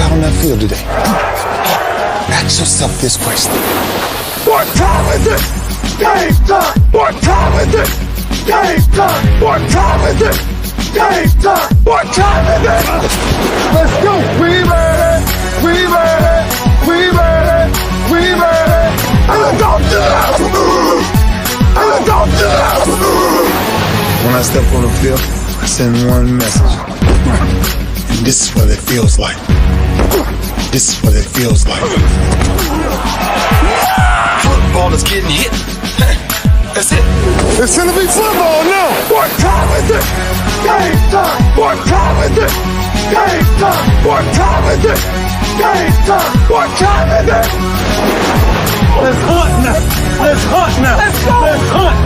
out on that field today, ask yourself this question. What time is it? Game time! What time is it? Game time! What time is it? Game time! What time is it? Let's go! We ready! We ready! We ready! We ready! And don't do that! And don't do that! When I step on the field, I send one message. And this is what it feels like. This is what it feels like. Football is getting hit. That's it. It's gonna be football now. What time is it? Game time. What time is it? Game time. What time is it? Game time. What time is it? Let's hunt now. Let's hunt now. Let's go. Let's hunt.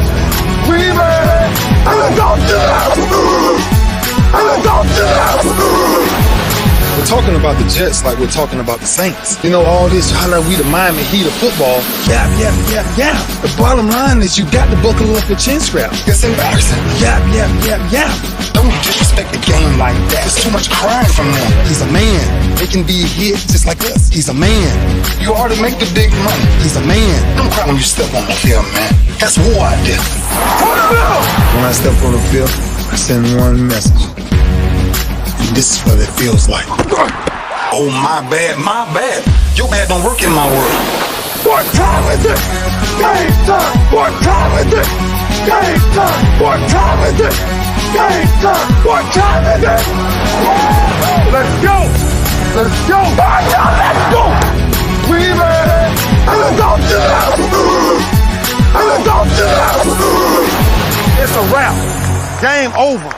We ready. And let's go do that. And let's go do that. We're talking about the Jets like we're talking about the Saints. You know, all this, how like we the Miami Heat of football. Yap, yap, yap, yap. The bottom line is you got to buckle up your chin strap. It's embarrassing. Yap, yap, yap, yap. Don't disrespect the game like that. There's too much crying from them. He's a man. They can be hit just like us. He's a man. You already make the big money. He's a man. Don't cry when you step on the field, man. That's war out there. When I step on the field, I send one message. This is what it feels like. Oh, my bad, my bad. Your bad don't work in my world. What time is it? Game time. What time is it? Game time. What time is it? Game time. What time is it? Let's go. Let's go. Let's go. We ready. And let's go do that. And let's go do that. It's a wrap. Game over.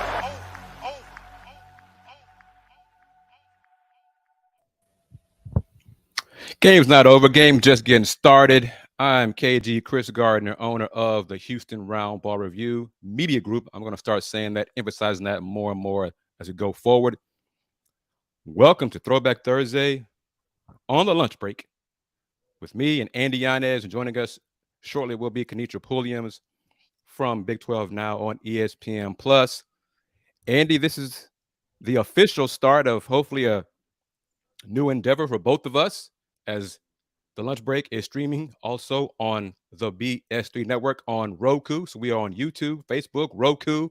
Game's not over. Game just getting started. I'm KG, Kris Gardner, owner of the Houston Roundball Review Media Group. I'm going to start saying that, emphasizing that more and more as we go forward. Welcome to Throwback Thursday on the lunch break with me and Andy Yanez. And joining us shortly will be Kenitra Pulliams from Big 12 Now on ESPN+. Andy, this is the official start of hopefully a new endeavor for both of us, as the lunch break is streaming also on the BS3 network on Roku. So we are on YouTube, Facebook, Roku,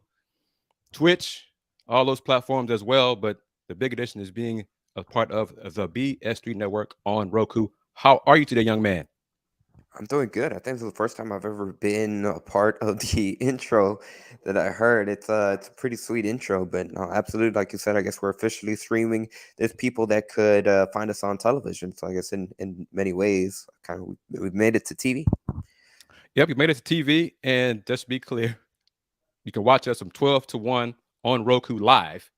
Twitch, all those platforms as well. But the big addition is being a part of the BS3 network on Roku. How are you today, young man? I'm doing good. I think this is the first time I've ever been a part of the intro that I heard. It's a pretty sweet intro, but no, absolutely, like you said, I guess we're officially streaming. There's people that could find us on television, so I guess in many ways, we've made it to TV. Yep, we made it to TV, and just to be clear, you can watch us from 12 to 1 on Roku live,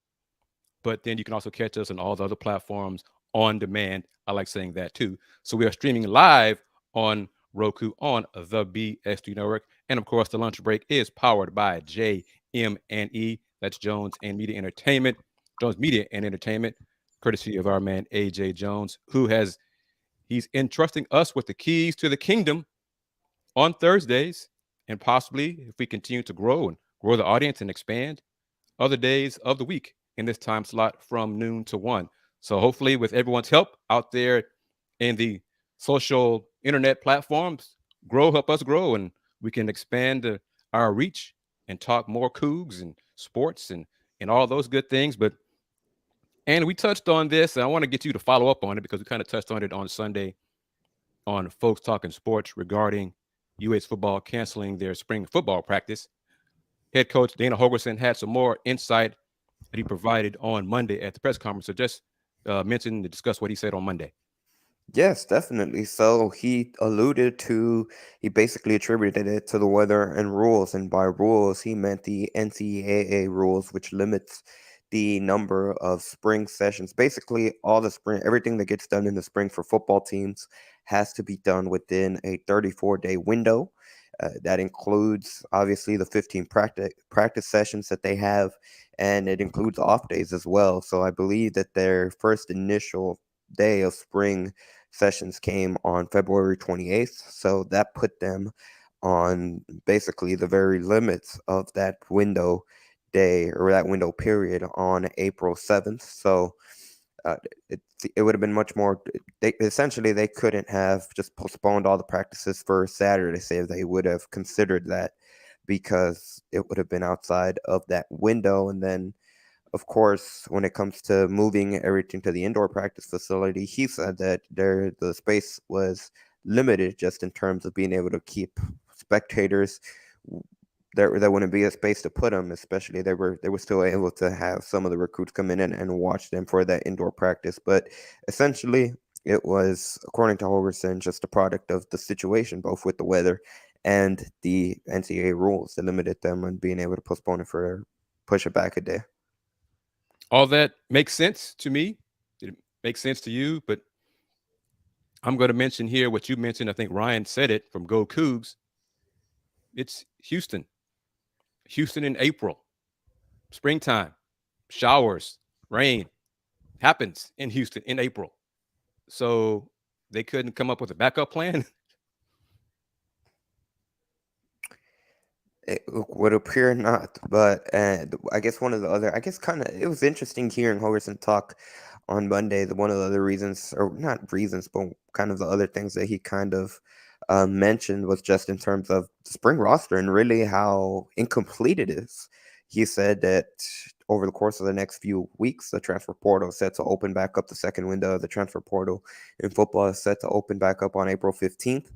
but then you can also catch us on all the other platforms on demand. I like saying that too. So we are streaming live on Roku on the BS3 network. And of course, the lunch break is powered by JM&E. That's Jones and Media Entertainment. Jones Media and Entertainment, courtesy of our man AJ Jones, he's entrusting us with the keys to the kingdom on Thursdays, and possibly, if we continue to grow the audience and expand, other days of the week in this time slot from noon to 1. So hopefully, with everyone's help out there in the social internet platforms, help us grow, and we can expand our reach and talk more Cougs and sports and all those good things. And we touched on this, and I want to get you to follow up on it because we kind of touched on it on Sunday on Folks Talking Sports regarding UH football canceling their spring football practice. Head coach Dana Holgorsen had some more insight that he provided on Monday at the press conference. So just mention and discuss what he said on Monday. Yes, definitely. So he basically attributed it to the weather and rules. And by rules, he meant the NCAA rules, which limits the number of spring sessions. Basically, everything that gets done in the spring for football teams has to be done within a 34-day window. That includes, obviously, the 15 practice sessions that they have, and it includes off days as well. So I believe that their first initial day of spring sessions came on February 28th. So that put them on basically the very limits of that window day, or that window period, on April 7th. So uh, it, it would have been much more. They couldn't have just postponed all the practices for Saturday. Say they would have considered that, because it would have been outside of that window. And then, of course, when it comes to moving everything to the indoor practice facility, he said that the space was limited just in terms of being able to keep spectators. There wouldn't be a space to put them, especially they were still able to have some of the recruits come in and watch them for that indoor practice. But essentially, it was, according to Holgerson, just a product of the situation, both with the weather and the NCAA rules that limited them on being able to postpone it for push it back a day. All that makes sense to me. It makes sense to you, but I'm going to mention here what you mentioned. I think Ryan said it from Go Cougs. It's Houston. Houston in April, springtime, showers, rain happens in Houston in April. So they couldn't come up with a backup plan. It would appear not, but I guess one of the other, I guess kind of, it was interesting hearing Hogerson talk on Monday. One of the other reasons, or not reasons, but kind of the other things that he kind of mentioned was just in terms of the spring roster and really how incomplete it is. He said that over the course of the next few weeks, the transfer portal is set to open back up. The second window of the transfer portal in football is set to open back up on April 15th.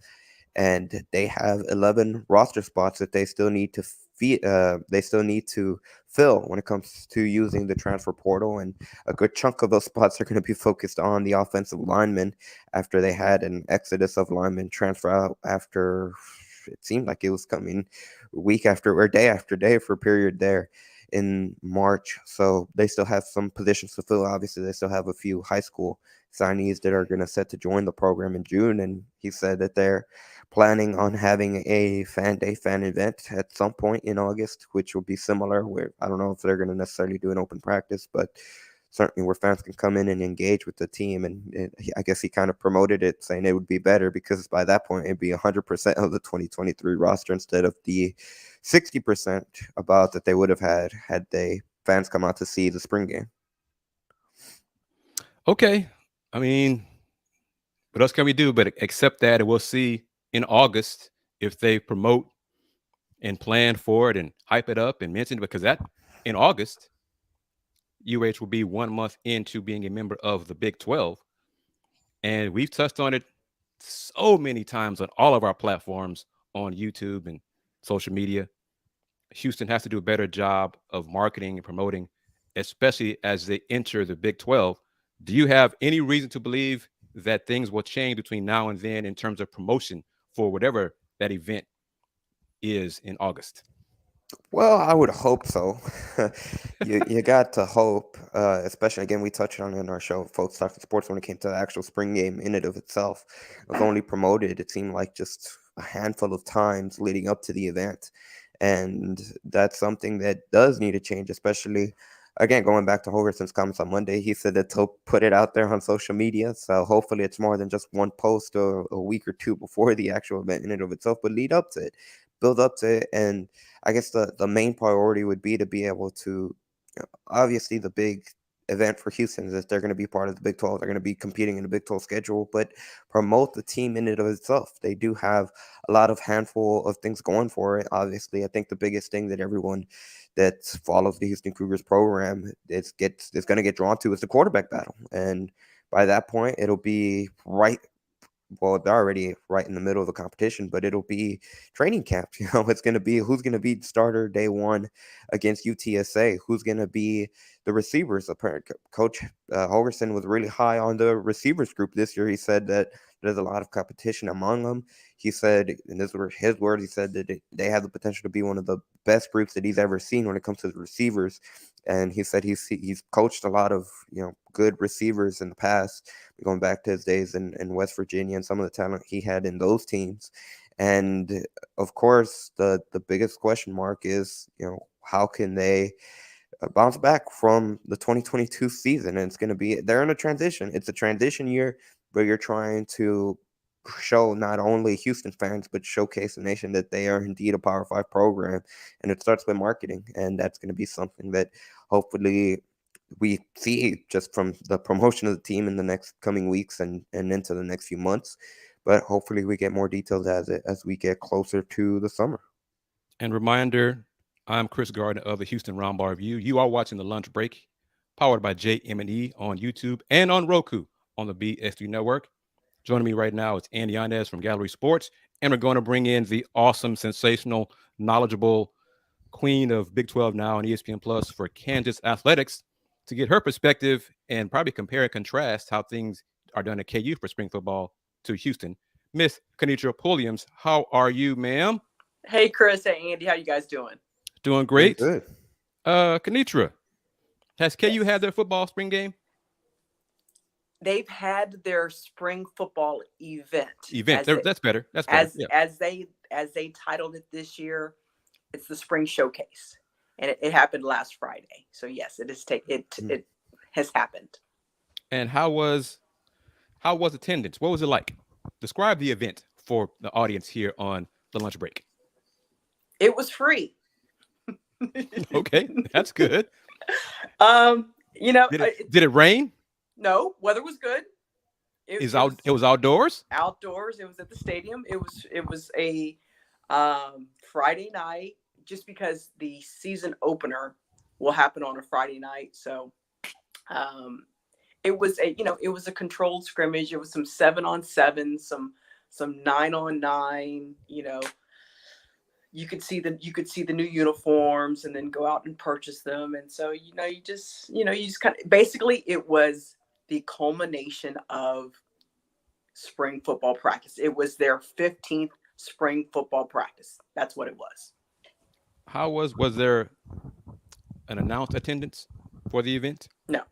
And they have 11 roster spots that they still need to they still need to fill when it comes to using the transfer portal, and a good chunk of those spots are going to be focused on the offensive linemen after they had an exodus of linemen transfer out after it seemed like it was coming week after or day after day for a period there in March. So they still have some positions to fill. Obviously, they still have a few high school signees that are going to set to join the program in June, and he said that they're planning on having a fan event at some point in August, which will be similar. Where I don't know if they're going to necessarily do an open practice, but certainly where fans can come in and engage with the team. And I guess he kind of promoted it, saying it would be better because by that point it'd be 100% of the 2023 roster instead of the 60% about that they would have had they fans come out to see the spring game. Okay. I mean, what else can we do but accept that? And we'll see in August if they promote and plan for it and hype it up and mention it, because that in August, UH will be 1 month into being a member of the Big 12. And we've touched on it so many times on all of our platforms on YouTube and social media. Houston has to do a better job of marketing and promoting, especially as they enter the Big 12. Do you have any reason to believe that things will change between now and then in terms of promotion for whatever that event is in August? Well, I would hope so. You got to hope, especially again, we touched on it in our show, Folks Talking Sports, when it came to the actual spring game in and of itself. It was only promoted, it seemed like, just a handful of times leading up to the event. And that's something that does need to change, especially, again, going back to Hogerson's comments on Monday. He said that he'll put it out there on social media. So hopefully it's more than just one post or a week or two before the actual event in and of itself, but lead up to it, build up to it. And I guess the main priority would be to be able to, obviously the big event for Houston is that they're going to be part of the Big 12. They're going to be competing in the Big 12 schedule, but promote the team in and of itself. They do have a lot of handful of things going for it. Obviously, I think the biggest thing that everyone that follows the Houston Cougars program is going to get drawn to is the quarterback battle. And by that point, it'll be right. Well, they're already right in the middle of the competition, but it'll be training camp. It's going to be who's going to be starter day one against UTSA, who's going to be the receivers. Apparently, Coach Holgerson was really high on the receivers group this year. He said that there's a lot of competition among them. He said, and these were his words, he said that they have the potential to be one of the best groups that he's ever seen when it comes to the receivers. And he said he's coached a lot of good receivers in the past, going back to his days in West Virginia and some of the talent he had in those teams. And of course, the biggest question mark is, how can they bounce back from the 2022 season? And they're in a transition. It's a transition year where you're trying to show not only Houston fans, but showcase the nation that they are indeed a Power 5 program. And it starts with marketing. And that's going to be something that hopefully we see just from the promotion of the team in the next coming weeks and into the next few months. But hopefully we get more details as we get closer to the summer. And reminder, I'm Kris Gardner of the Houston Roundball Review. You are watching The Lunch Break, powered by JM&E on YouTube and on Roku on the BS3 Network. Joining me right now is Andy Yanez from Gallery Sports, and we're going to bring in the awesome, sensational, knowledgeable queen of Big 12 Now and ESPN Plus for Kansas Athletics to get her perspective and probably compare and contrast how things are done at KU for spring football to Houston. Miss Kenitra Pulliams, how are you, ma'am? Hey, Kris. Hey, Andy. How you guys doing? Doing great. Good. Kenitra, has KU had their football spring game? They've had their spring football event. That's better. That's better. As they titled it this year, it's the spring showcase, and it happened last Friday. So yes, it has happened. And how was attendance? What was it like? Describe the event for the audience here on The Lunch Break. It was free. Okay, that's good. Did it rain? No, weather was good. It was outdoors. Outdoors. It was at the stadium. It was a Friday night, just because the season opener will happen on a Friday night. So it was a controlled scrimmage. It was some 7-on-7, some 9-on-9. You could see the new uniforms and then go out and purchase them. And so you just kind of, basically it was the culmination of spring football practice. It was their 15th spring football practice. That's what it was. Was there an announced attendance for the event? No.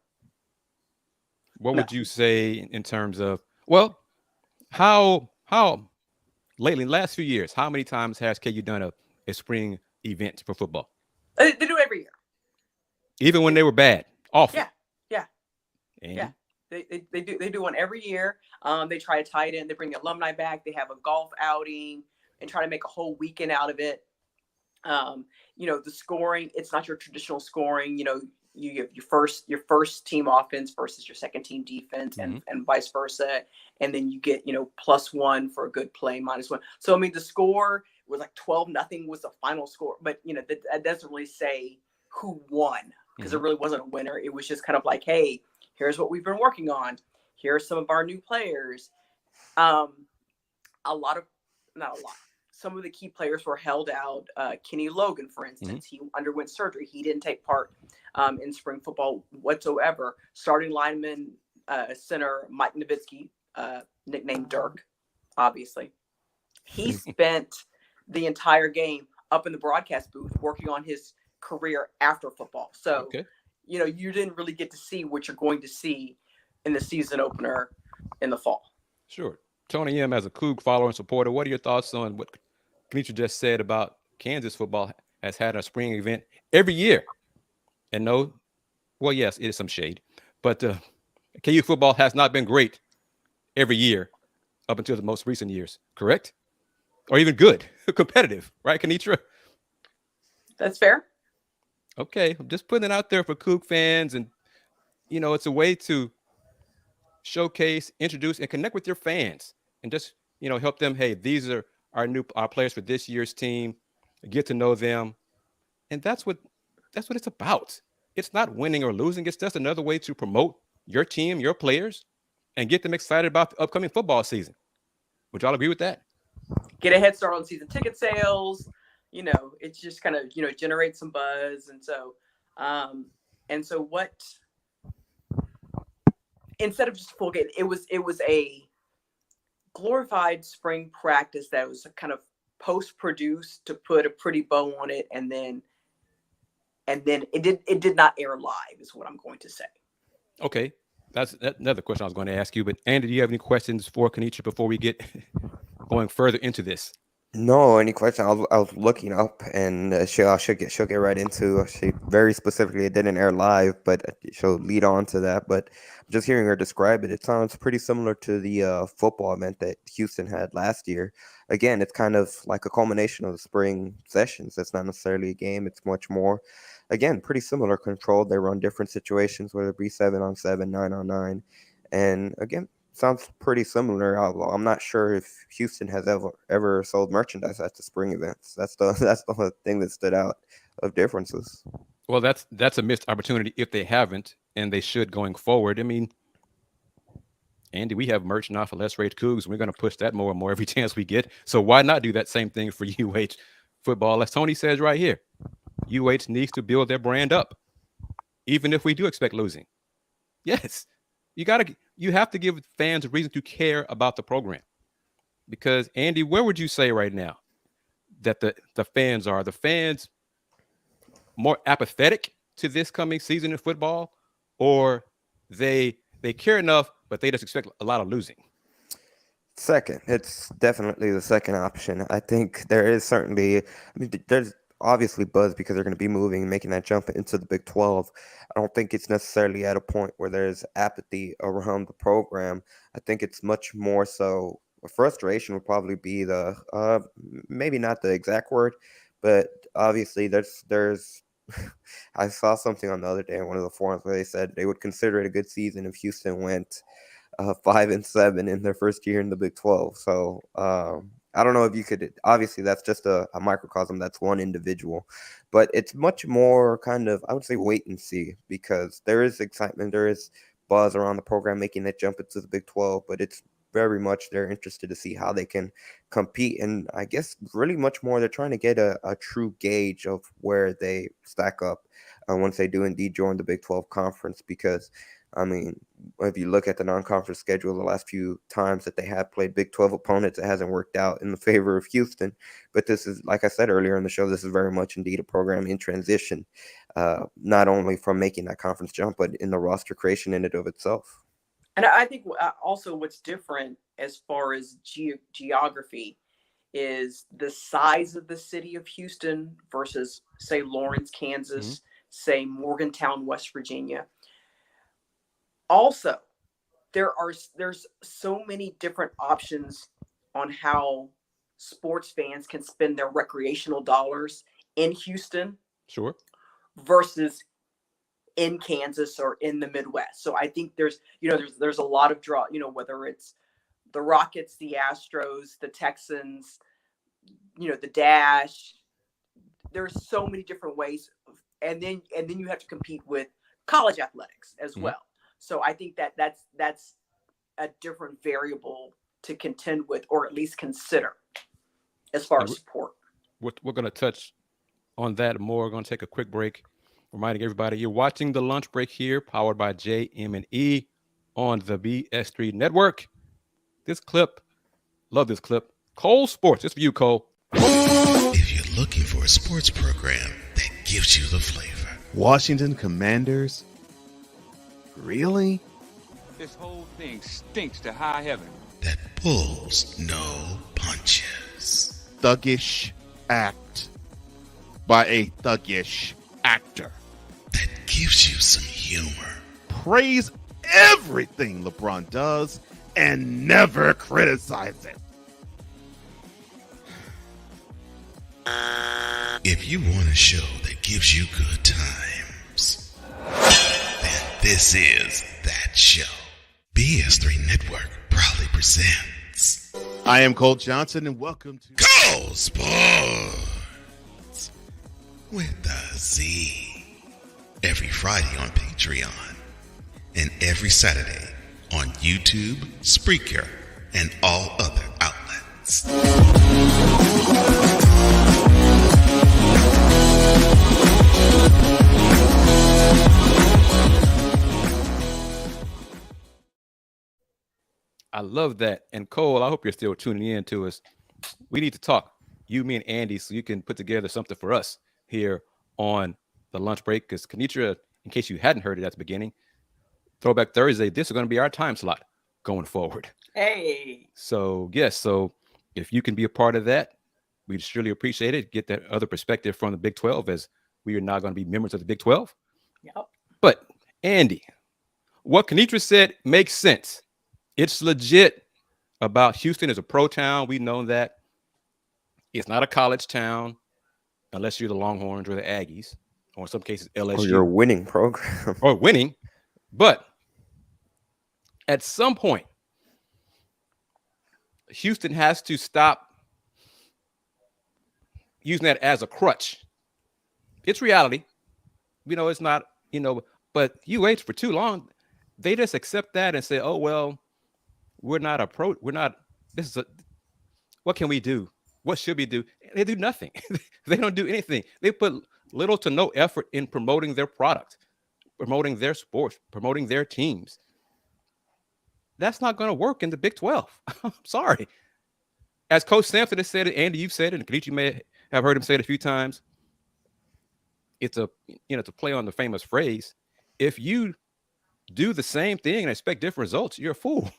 What would you say in terms of, how lately, in the last few years, how many times has KU done a spring event for football? They do every year. Even when they were bad, awful. Yeah. Andy? Yeah. They do one every year. They try to tie it in. They bring the alumni back. They have a golf outing and try to make a whole weekend out of it. The scoring, it's not your traditional scoring. You have your first team offense versus your second team defense, and vice versa. And then you get, +1 for a good play, -1. So, I mean, the score was like 12-0 was the final score, but that doesn't really say who won, because there really wasn't a winner. It was just kind of like, hey, here's what we've been working on. Here are some of our new players. Some of the key players were held out. Kenny Logan, for instance, he underwent surgery. He didn't take part in spring football whatsoever. Starting lineman, center Mike Nowitzki, nicknamed Dirk, obviously. He spent the entire game up in the broadcast booth working on his career after football. So, you didn't really get to see what you're going to see in the season opener in the fall. Sure. Tony M., as a Coug follower and supporter, what are your thoughts on what Kenitra just said about Kansas football has had a spring event every year? And yes, it is some shade, but KU football has not been great every year up until the most recent years, correct? Or even good, competitive, right, Kenitra? That's fair. Okay, I'm just putting it out there for Coug fans, and it's a way to showcase, introduce, and connect with your fans, and just help them. Hey, these are our players for this year's team. Get to know them, and that's what it's about. It's not winning or losing. It's just another way to promote your team, your players, and get them excited about the upcoming football season. Would y'all agree with that? Get a head start on season ticket sales. It's just kind of generate some buzz, and so what? Instead of just full game, it was a glorified spring practice that was kind of post-produced to put a pretty bow on it, and then it did not air live, is what I'm going to say. Okay, that's another question I was going to ask you. But Andy, do you have any questions for Kenitra before we get going further into this? No, any question? I was looking up, and she'll get right into. She very specifically, it didn't air live, but she'll lead on to that. But just hearing her describe it, it sounds pretty similar to the football event that Houston had last year. Again, it's kind of like a culmination of the spring sessions. It's not necessarily a game; it's much more. again, pretty similar controlled. They run different situations, whether it be 7-on-7, 9-on-9. And again, sounds pretty similar. I'm not sure if Houston has ever sold merchandise at the spring events. That's the thing that stood out of differences. Well, that's a missed opportunity if they haven't, and they should going forward. I mean, Andy, we have merch now for Let's Rage Cougs. We're going to push that more and more every chance we get. So why not do that same thing for UH football? As Tony says right here, UH needs to build their brand up, even if we do expect losing. Yes, you have to give fans a reason to care about the program. Because Andy, where would you say right now that the fans are? The fans more apathetic to this coming season in football, or they care enough, but they just expect a lot of losing? Second, it's definitely the second option. I think there is certainly, I mean, there's obviously buzz because they're going to be moving and making that jump into the Big 12. I don't think it's necessarily at a point where there's apathy around the program. I think it's much more so frustration would probably be the, maybe not the exact word, but obviously there's I saw something on the other day on one of the forums where they said they would consider it a good season if Houston went 5-7 in their first year in the Big 12. So I don't know if you could. Obviously, that's just a microcosm. That's one individual, but it's much more kind of, I would say, wait and see, because there is excitement, there is buzz around the program making that jump into the Big 12, but it's very much they're interested to see how they can compete. And I guess really much more they're trying to get a true gauge of where they stack up once they do indeed join the Big 12 conference. Because, I mean, if you look at the non-conference schedule, the last few times that they have played Big 12 opponents, it hasn't worked out in the favor of Houston. But this is, like I said earlier in the show, this is very much indeed a program in transition, not only from making that conference jump, but in the roster creation in and of itself. And I think also what's different as far as geography is the size of the city of Houston versus, say, Lawrence, Kansas, say Morgantown, West Virginia. Also, there's so many different options on how sports fans can spend their recreational dollars in Houston. Sure. Versus in Kansas or in the Midwest. So I think there's a lot of draw, whether it's the Rockets, the Astros, the Texans, the Dash. There's so many different ways. And then you have to compete with college athletics as well. So I think that's a different variable to contend with, or at least consider as far as support. We're going to touch on that more. We're going to take a quick break. Reminding everybody, you're watching The Lunch Break here, powered by JM&E on the BS3 Network. This clip, love this clip. Cole Sports, it's for you, Cole. If you're looking for a sports program that gives you the flavor. Washington Commanders? Really? This whole thing stinks to high heaven. That pulls no punches. Thuggish act by a thuggish actor. That gives you some humor. Praise everything LeBron does and never criticize it. If you want a show that gives you good times, then this is that show. BS3 Network proudly presents. I am Cole Johnson, and welcome to Cole Sports with a Z. Every Friday on Patreon and every Saturday on YouTube, Spreaker, and all other outlets. I love that. And Cole, I hope you're still tuning in to us. We need to talk, you, me, and Andy, so you can put together something for us here on The Lunch Break. Because Kenitra, in case you hadn't heard it at the beginning, Throwback Thursday, this is going to be our time slot going forward. Hey. So, yes. So if you can be a part of that, we'd surely appreciate it. Get that other perspective from the Big 12, as we are now going to be members of the Big 12. Yep. But Andy, what Kenitra said makes sense. It's legit about Houston as a pro town. We know that. It's not a college town unless you're the Longhorns or the Aggies or in some cases Or LSU, your winning program. or winning. But at some point, Houston has to stop using that as a crutch. It's reality. It's not, but UH for too long, they just accept that and say, oh, well, we're not what can we do? What should we do? They do nothing. They don't do anything. They put little to no effort in promoting their product, promoting their sports, promoting their teams. That's not going to work in the Big 12. I'm sorry. As Coach Sampson has said it, Andy, you've said it, and Kenichi may have heard him say it a few times. It's a play on the famous phrase, if you do the same thing and expect different results, you're a fool.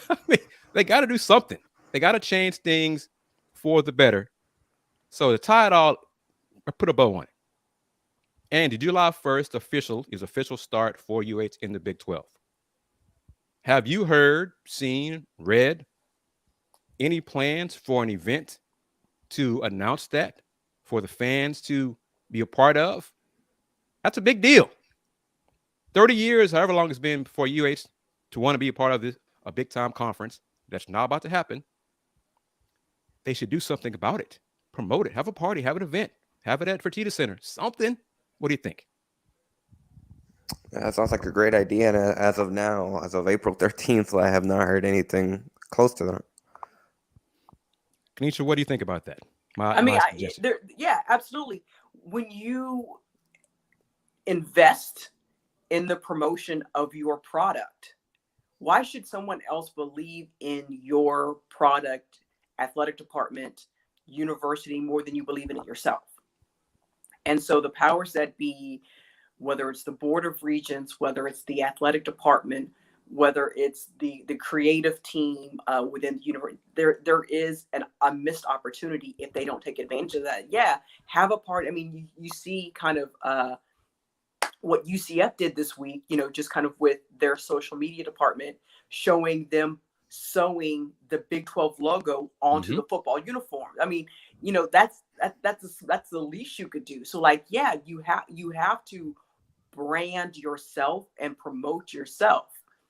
I mean, they got to do something. They got to change things for the better. So to tie it all, put a bow on it. Andy, July 1st is official start for UH in the Big 12. Have you heard, seen, read any plans for an event to announce that for the fans to be a part of? That's a big deal. 30 years, however long it's been for UH to want to be a part of a big time conference that's not about to happen. They should do something about it. Promote it. Have a party. Have an event. Have it at Fertitta Center. Something. What do you think? That sounds like a great idea. And as of now, as of April 13th, I have not heard anything close to that. Kanisha, what do you think about that? Yeah, absolutely. When you invest in the promotion of your product, why should someone else believe in your product, athletic department, university more than you believe in it yourself? And so the powers that be, whether it's the Board of Regents, whether it's the athletic department, whether it's the creative team within the university, there is a missed opportunity if they don't take advantage of that. Yeah, have a part. I mean, you see kind of what UCF did this week, just kind of with their social media department, showing them sewing the Big 12 logo onto the football uniform. I mean, that's the least you could do. So like, yeah, you have to brand yourself and promote yourself.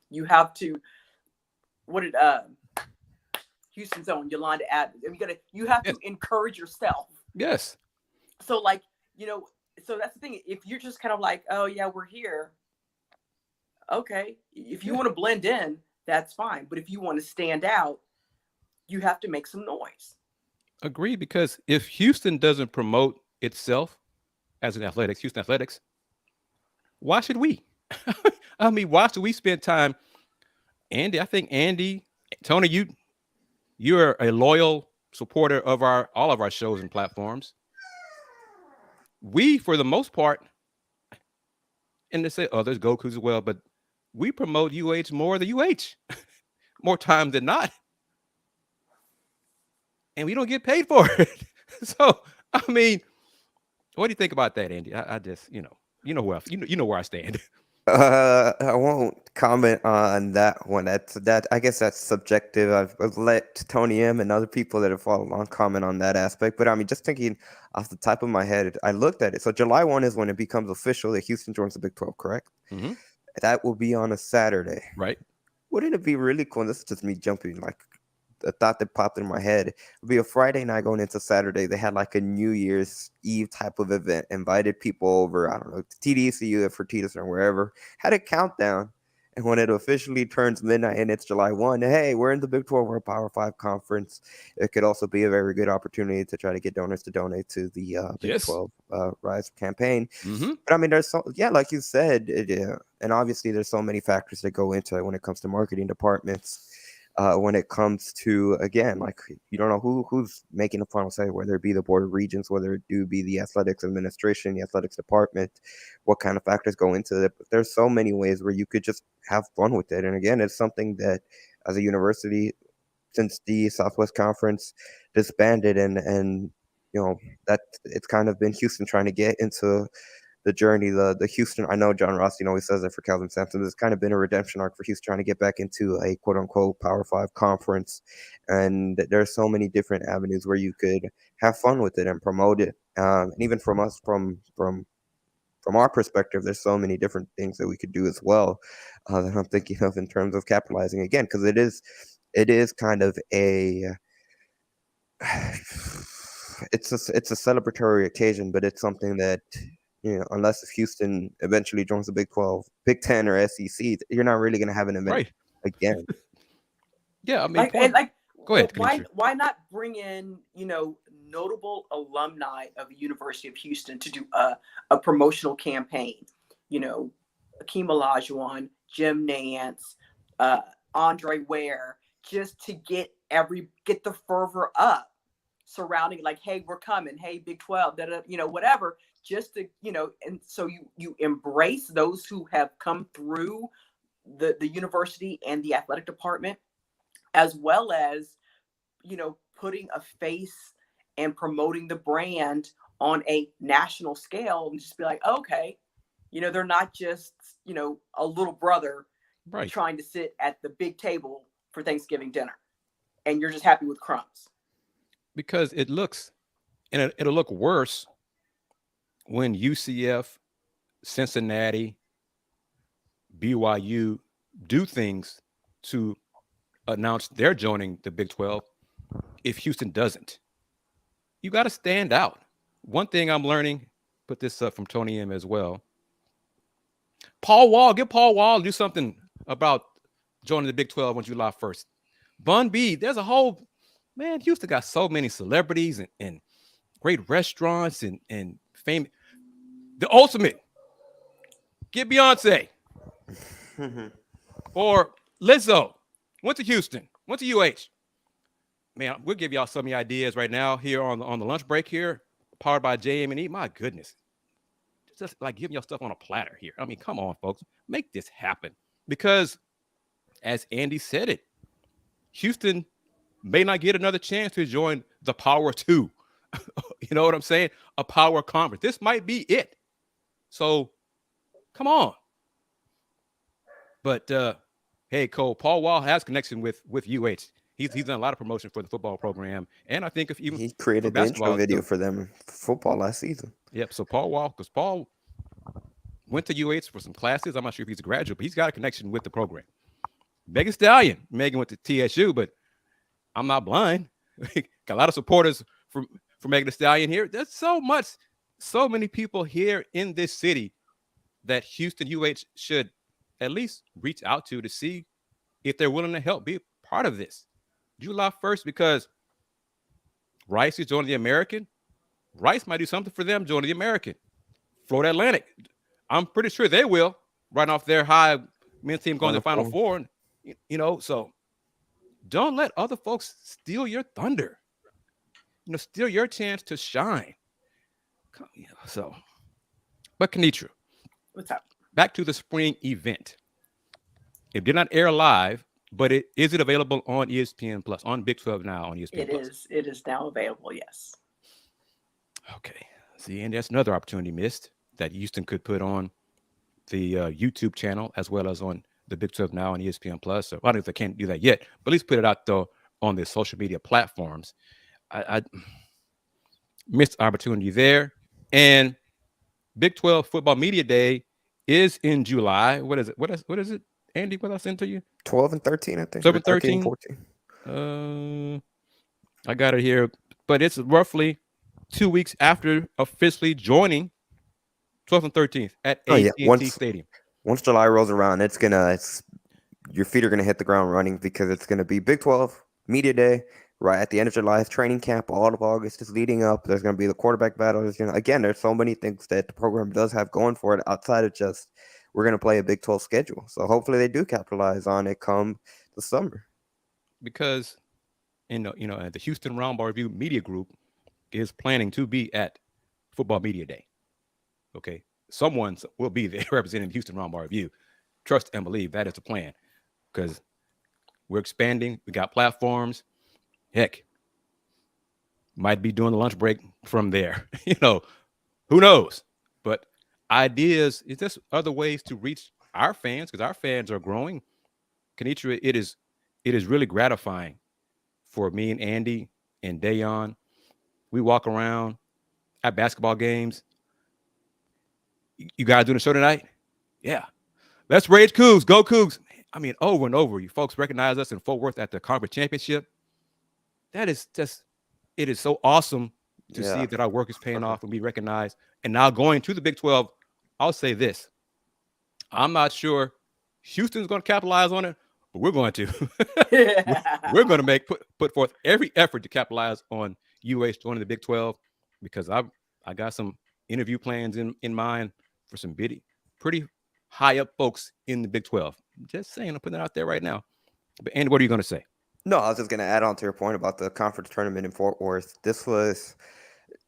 You have to, what did Houston's own Yolanda Adams, you have to encourage yourself. Yes. So like, so that's the thing. If you're just kind of like, oh yeah, we're here. Okay. If you want to blend in, that's fine. But if you want to stand out, you have to make some noise. Agree, because if Houston doesn't promote itself as an athletics, Houston Athletics, why should we? I mean, why should we spend time? Andy, I think Tony, you're a loyal supporter of all of our shows and platforms. We, for the most part, and they say others, Goku's as well, but we promote UH more than UH, more time than not. And we don't get paid for it. So, I mean, what do you think about that, Andy? I just, you know where I stand. I won't comment on that one. I guess that's subjective. I've let Tony M and other people that have followed along comment on that aspect. But I mean, just thinking off the top of my head, I looked at it. So July 1 is when it becomes official that Houston joins the Big 12, correct? Mm-hmm. That will be on a Saturday. Right. Wouldn't it be really cool? And this is just me jumping, like a thought that popped in my head. It would be a Friday night going into Saturday. They had like a New Year's Eve type of event, invited people over, I don't know, to TDCU, Fertitta or wherever, had a countdown. And when it officially turns midnight and it's July 1, hey, we're in the Big 12, we're a Power 5 conference. It could also be a very good opportunity to try to get donors to donate to the Big 12 Rise campaign. Mm-hmm. But I mean, like you said, and obviously there's so many factors that go into it when it comes to marketing departments. When it comes to, again, like, you don't know who's making the final say, whether it be the Board of Regents, whether it do be the athletics administration, the athletics department, what kind of factors go into it. But there's so many ways where you could just have fun with it. And again, it's something that as a university, since the Southwest Conference disbanded and that it's kind of been Houston trying to get into the journey, the Houston, I know John Rothstein always says that for Calvin Sampson, it's kind of been a redemption arc for Houston trying to get back into a quote unquote Power 5 conference. And there's so many different avenues where you could have fun with it and promote it. And even from us, from from our perspective, there's so many different things that we could do as well that I'm thinking of in terms of capitalizing again, because it is kind of a it's a celebratory occasion, but it's something that, unless if Houston eventually joins the Big 12, Big 10, or SEC, you're not really going to have an event Right. again. Yeah, I mean, Go ahead. Kenitra. Why not bring in, notable alumni of the University of Houston to do a promotional campaign? Akeem Olajuwon, Jim Nance, Andre Ware, just to get the fervor up surrounding, like, hey, we're coming, hey, Big 12, whatever, just to, and so you embrace those who have come through the university and the athletic department, as well as, putting a face and promoting the brand on a national scale, and just be like, okay, they're not just, a little brother trying to sit at the big table for Thanksgiving dinner, and you're just happy with crumbs. Because it looks, and it'll look worse when UCF, Cincinnati, BYU do things to announce they're joining the Big 12 if Houston doesn't. You got to stand out. One thing I'm learning, put this up from Tony M as well. Get Paul Wall to do something about joining the Big 12 on July 1st. Bun B, there's a whole, man, Houston got so many celebrities and great restaurants and fame. The ultimate, get Beyonce or Lizzo. Went to Houston, went to UH. Man, we'll give y'all some of the ideas right now here on the lunch break here, powered by JM&E. My goodness. Just like giving y'all stuff on a platter here. I mean, come on, folks. Make this happen. Because, as Andy said it, Houston may not get another chance to join the Power 2. You know what I'm saying? A power conference. This might be it. So, come on. But, hey, Cole, Paul Wall has connection with UH. He's done a lot of promotion for the football program, and I think if even he created the intro video for them football last season. Yep. So because Paul went to UH for some classes. I'm not sure if he's a graduate, but he's got a connection with the program. Megan Stallion. Megan went to TSU, but I'm not blind. Got a lot of supporters for Megan Stallion here. There's so many people here in this city that Houston UH should at least reach out to see if they're willing to help be a part of this. July 1st, because Rice is joining the American. Rice might do something for them joining the American. Florida Atlantic, I'm pretty sure they will, right off their high men's team going to the Final Four. So don't let other folks steal your thunder. Steal your chance to shine. But Kenitra, what's up? Back to the spring event. It did not air live, but is it available on ESPN Plus, on Big 12 now on ESPN Plus? It is now available, yes. Okay. See, and that's another opportunity missed that Houston could put on the YouTube channel as well as on the Big 12 now on ESPN Plus. So I don't know if they can't do that yet, but at least put it out though on the social media platforms. I missed opportunity there. And Big 12 Football Media Day is in July. What is it? What is it, Andy? What I sent to you? 12 and 13, I think. 12 and 13? 14. I got it here, but it's roughly 2 weeks after officially joining 12th and 13th at AT&T Stadium. Once July rolls around, your feet are gonna hit the ground running, because it's gonna be Big 12 Media Day right at the end of July. Training camp, all of August is leading up. There's gonna be the quarterback battle. There's so many things that the program does have going for it outside of just we're gonna play a Big 12 schedule. So hopefully they do capitalize on it come the summer. Because the Houston Roundball Review Media Group is planning to be at Football Media Day. Okay. Someone will be there representing the Houston Roundball Review. Trust and believe that is the plan, because we're expanding. We got platforms. Heck, might be doing the lunch break from there. Who knows? But ideas, is just other ways to reach our fans, because our fans are growing. Kenitra, it is really gratifying for me and Andy and Dayon. We walk around at basketball games. You guys doing the show tonight? Yeah. Let's rage Cougs. Go Cougs. I mean, over and over, you folks recognize us in Fort Worth at the conference championship. That is just, it is so awesome to see that our work is paying off and be recognized. And now going to the Big 12, I'll say this. I'm not sure Houston's going to capitalize on it, but we're going to. We're going to put forth every effort to capitalize on UH joining the Big 12, because I got some interview plans in mind for some pretty high up folks in the Big 12. Just saying, I'm putting that out there right now. But Andy, what are you going to say? No, I was just going to add on to your point about the conference tournament in Fort Worth.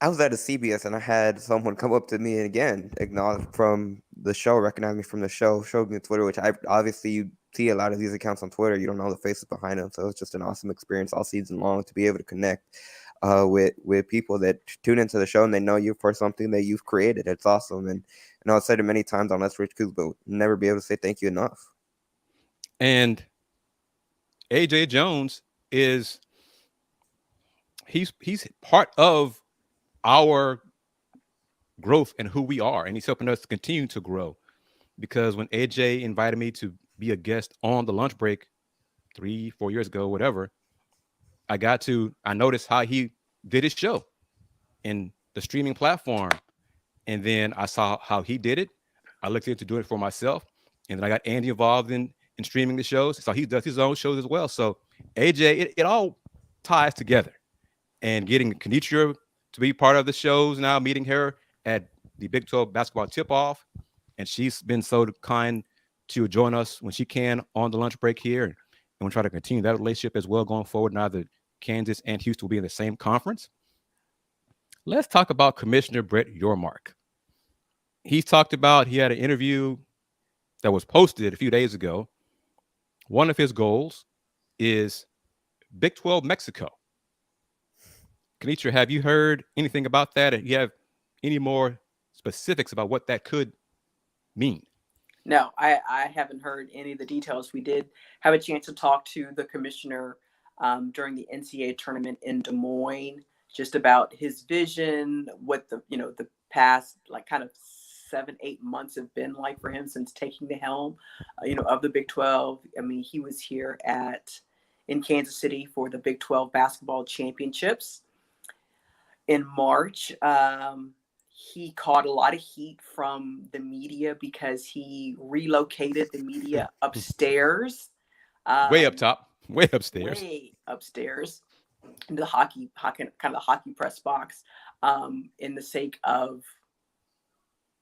I was at a CBS and I had someone come up to me and again acknowledge from the show, recognize me from the show, showed me on Twitter, which obviously you see a lot of these accounts on Twitter. You don't know the faces behind them. So it's just an awesome experience all season long to be able to connect with people that tune into the show and they know you for something that you've created. It's awesome. And I've said it many times on Let's Rich Cougs, but never be able to say thank you enough. And AJ Jones he's part of our growth and who we are, and he's helping us to continue to grow. Because when AJ invited me to be a guest on the lunch break 3-4 years ago, whatever, I noticed how he did his show in the streaming platform, and then I saw how he did it. I looked into doing it for myself, and then I got Andy involved in streaming the shows. So he does his own shows as well. So AJ, it all ties together. And getting Kenitra to be part of the shows now, meeting her at the Big 12 basketball tip-off, and she's been so kind to join us when she can on the lunch break here. And we'll try to continue that relationship as well going forward. Now that Kansas and Houston will be in the same conference. Let's talk about Commissioner Brett Yormark. He had an interview that was posted a few days ago. One of his goals is Big 12 Mexico. Kenitra, have you heard anything about that? And do you have any more specifics about what that could mean? No, I haven't heard any of the details. We did have a chance to talk to the commissioner during the NCAA tournament in Des Moines, just about his vision, what the past kind of 7-8 months have been like for him since taking the helm, of the Big 12. I mean, he was here in Kansas City for the Big 12 basketball championships in March. He caught a lot of heat from the media because he relocated the media upstairs. Way up top, way upstairs. Way upstairs into the hockey kind of the hockey press box, in the sake of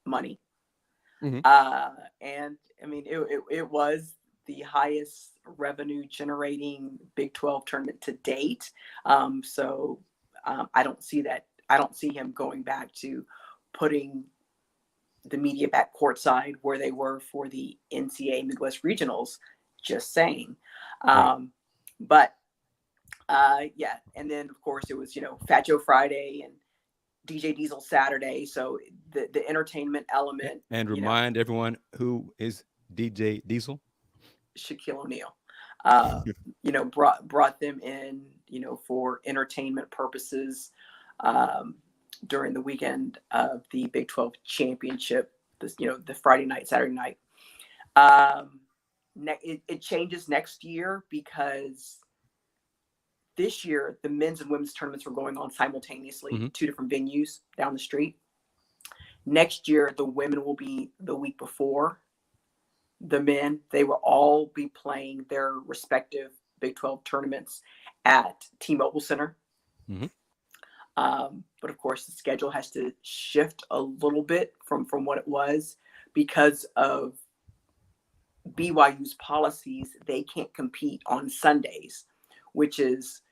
money. Mm-hmm. And I mean, it was the highest revenue generating Big 12 tournament to date. So I don't see that. I don't see him going back to putting the media back courtside where they were for the NCAA Midwest Regionals. Just saying. But yeah. And then of course it was, Fat Joe Friday and DJ Diesel Saturday. So the entertainment element. And remind everyone, who is DJ Diesel? Shaquille O'Neal. Brought them in, for entertainment purposes, during the weekend of the Big 12 championship, the Friday night, Saturday night. It changes next year because this year the men's and women's tournaments were going on simultaneously, mm-hmm. 2 different venues down the street. Next year, the women will be the week before the men. They will all be playing their respective Big 12 tournaments at T-Mobile Center. Mm-hmm. But of course, the schedule has to shift a little bit from what it was because of BYU's policies. They can't compete on Sundays, which is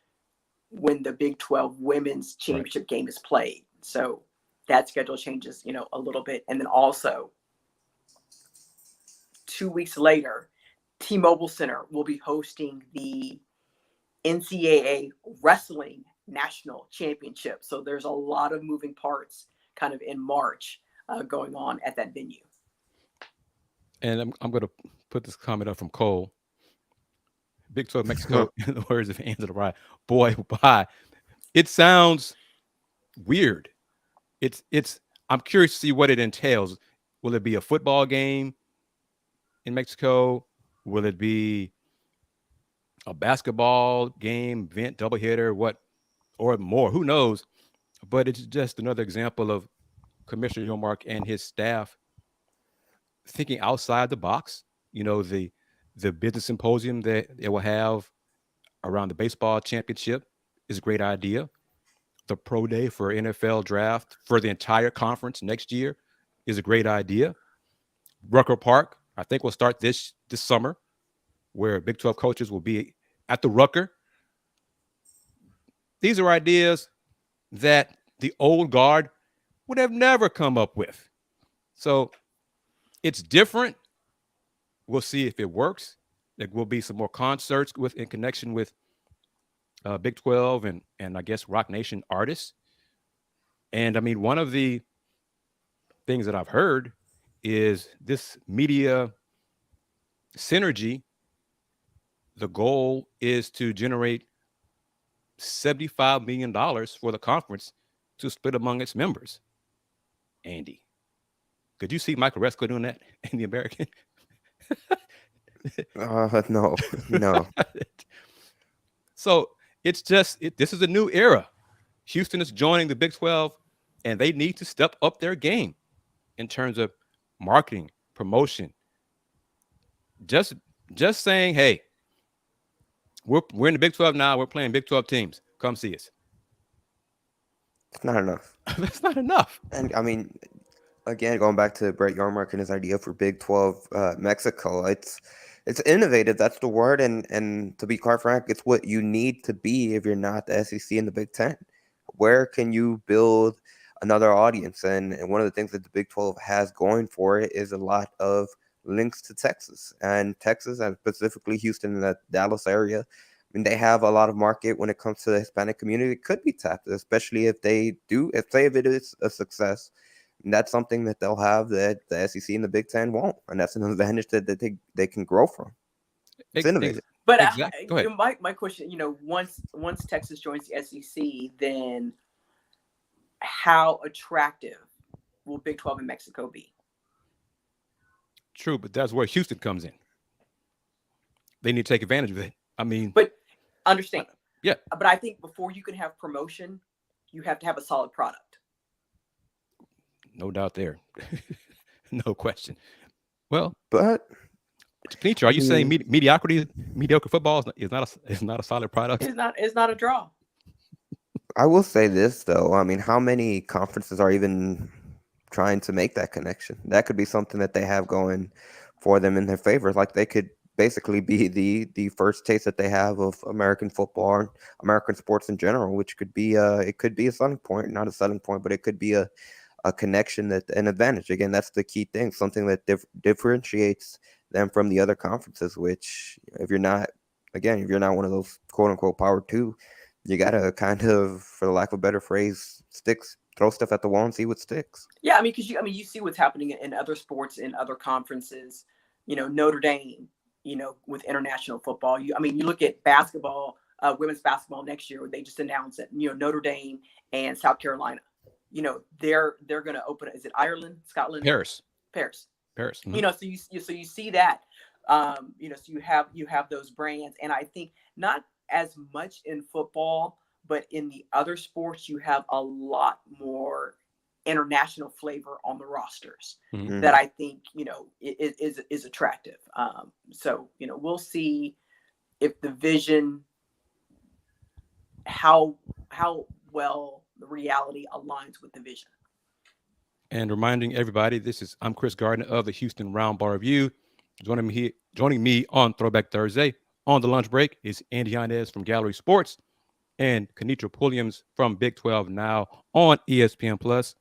when the Big 12 women's championship game is played. So that schedule changes, a little bit. And then also 2 weeks later, T-Mobile Center will be hosting the NCAA wrestling national championship. So there's a lot of moving parts kind of in March going on at that venue. And I'm going to put this comment up from Cole. Big 12 Mexico, in the words of Angela Rye. Boy, bye. It sounds weird. I'm curious to see what it entails. Will it be a football game in Mexico? Will it be a basketball game, event, doubleheader, what, or more? Who knows? But it's just another example of Commissioner Hillmark and his staff thinking outside the box. The business symposium that it will have around the baseball championship is a great idea. The pro day for NFL draft for the entire conference next year is a great idea. Rucker Park, I think, will start this summer, where Big 12 coaches will be at the Rucker. These are ideas that the old guard would have never come up with. So it's different. We'll see if it works. There will be some more concerts in connection with Big 12 and I guess Rock Nation artists. And I mean, one of the things that I've heard is this media synergy. The goal is to generate $75 million for the conference to split among its members. Andy, could you see Michael Resco doing that in the American? No. So it's just, this is a new era. Houston is joining the Big 12, and they need to step up their game in terms of marketing, promotion. Just saying, hey, we're in the Big 12 now. We're playing Big 12 teams. Come see us. It's not enough. That's not enough. And I mean, again, going back to Brett Yarmark and his idea for Big 12 Mexico, it's innovative. That's the word. And to be quite frank, it's what you need to be if you're not the SEC and the Big 10. Where can you build another audience? And one of the things that the Big 12 has going for it is a lot of links to Texas. And Texas, and specifically Houston and the Dallas area, I mean, they have a lot of market when it comes to the Hispanic community. It could be tapped, especially if it is a success. And that's something that they'll have that the SEC and the Big 10 won't. And that's an advantage that they can grow from. It's innovative. But Go ahead. My question, once Texas joins the SEC, then how attractive will Big 12 in Mexico be? True, but that's where Houston comes in. They need to take advantage of it. I mean, but understand. Yeah. But I think before you can have promotion, you have to have a solid product. No doubt there. No question. Well, but Kenitra, are you saying mediocre football is not a solid product? It's not a draw. I will say this though. I mean, how many conferences are even trying to make that connection? That could be something that they have going for them in their favor. Like they could basically be the first taste that they have of American football and American sports in general, which could be it could be a selling point, not a selling point, but it could be a connection, that an advantage. Again, that's the key thing, something that differentiates them from the other conferences, which if you're not one of those quote unquote power two, you gotta kind of, for the lack of a better phrase, throw stuff at the wall and see what sticks. Yeah, I mean, because you see what's happening in other sports, in other conferences. Notre Dame, with international football. You look at basketball, women's basketball next year. They just announced that Notre Dame and South Carolina. They're going to open. Is it Ireland, Scotland, Paris? Mm-hmm. So you see that. So you have those brands, and I think not as much in football, but in the other sports, you have a lot more international flavor on the rosters that I think is attractive. So we'll see if the vision, how well the reality aligns with the vision. And reminding everybody, I'm Kris Gardner of the Houston Roundball Review. Joining me on Throwback Thursday on the lunch break is Andy Yanez from Gallery Sports and Kenitra Pulliams from Big 12 Now on ESPN Plus.